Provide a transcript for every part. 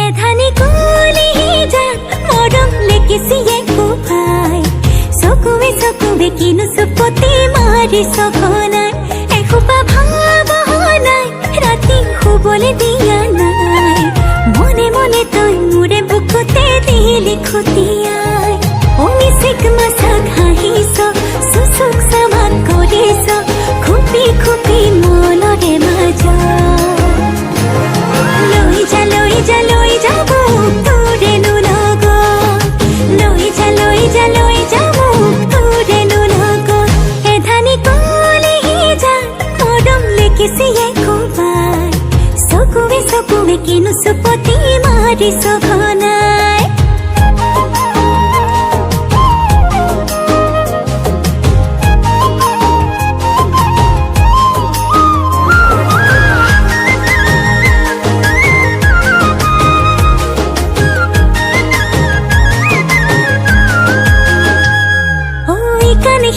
এধানি কুলি যা মৰম লেকিছিয়ে কুপাই চকুৱে চকুৱে কিনো চুপতি মাৰি চখনাই এসোপা ভাবনাই ৰাতি শুবলৈ দিয়া নাই মনে মনে তই মোৰে বুকুতে দিলি খুটিয়াই অমিচিক মাছাক হাঁহিছ চুচুক চামাক কৰিছ খুপি খুপি মনৰে মাজত লৈ যা মোক তোৰেনো লগত লৈ যা মোক তোৰেনো লগত এধানি কলি যা মৰম লেকিছিয়ে কোবাই চকুৱে চকুৱে কিনো চুপতি মাৰি চখনাই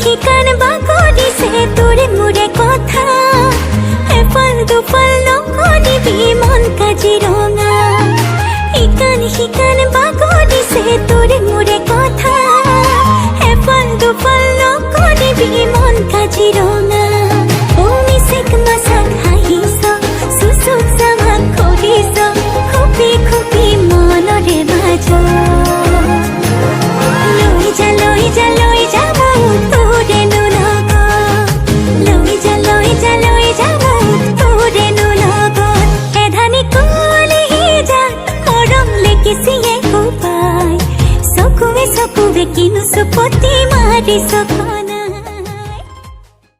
শিকান বাগৰিছে তোৰে মোৰে কথা এফাল দুফাল নকৰিবি মন কাজিৰঙা শিকান বাগৰিছে তোৰে মোৰে কথা এফাল দুফাল নকৰিবি মন কাজিৰঙা অমিচিক মাছাক হাঁহিছ চুচুক চামাক কৰিছ খুপি খুপি মনৰে মাজত লৈ যা মোক তোৰেনো লগত লৈ যা মোক তোৰেনো লগত এধানি কলি যা মৰম লেকিছিয়ে কোবাই চকুৱে চকুৱে কিনো চুপতি মাৰি চখন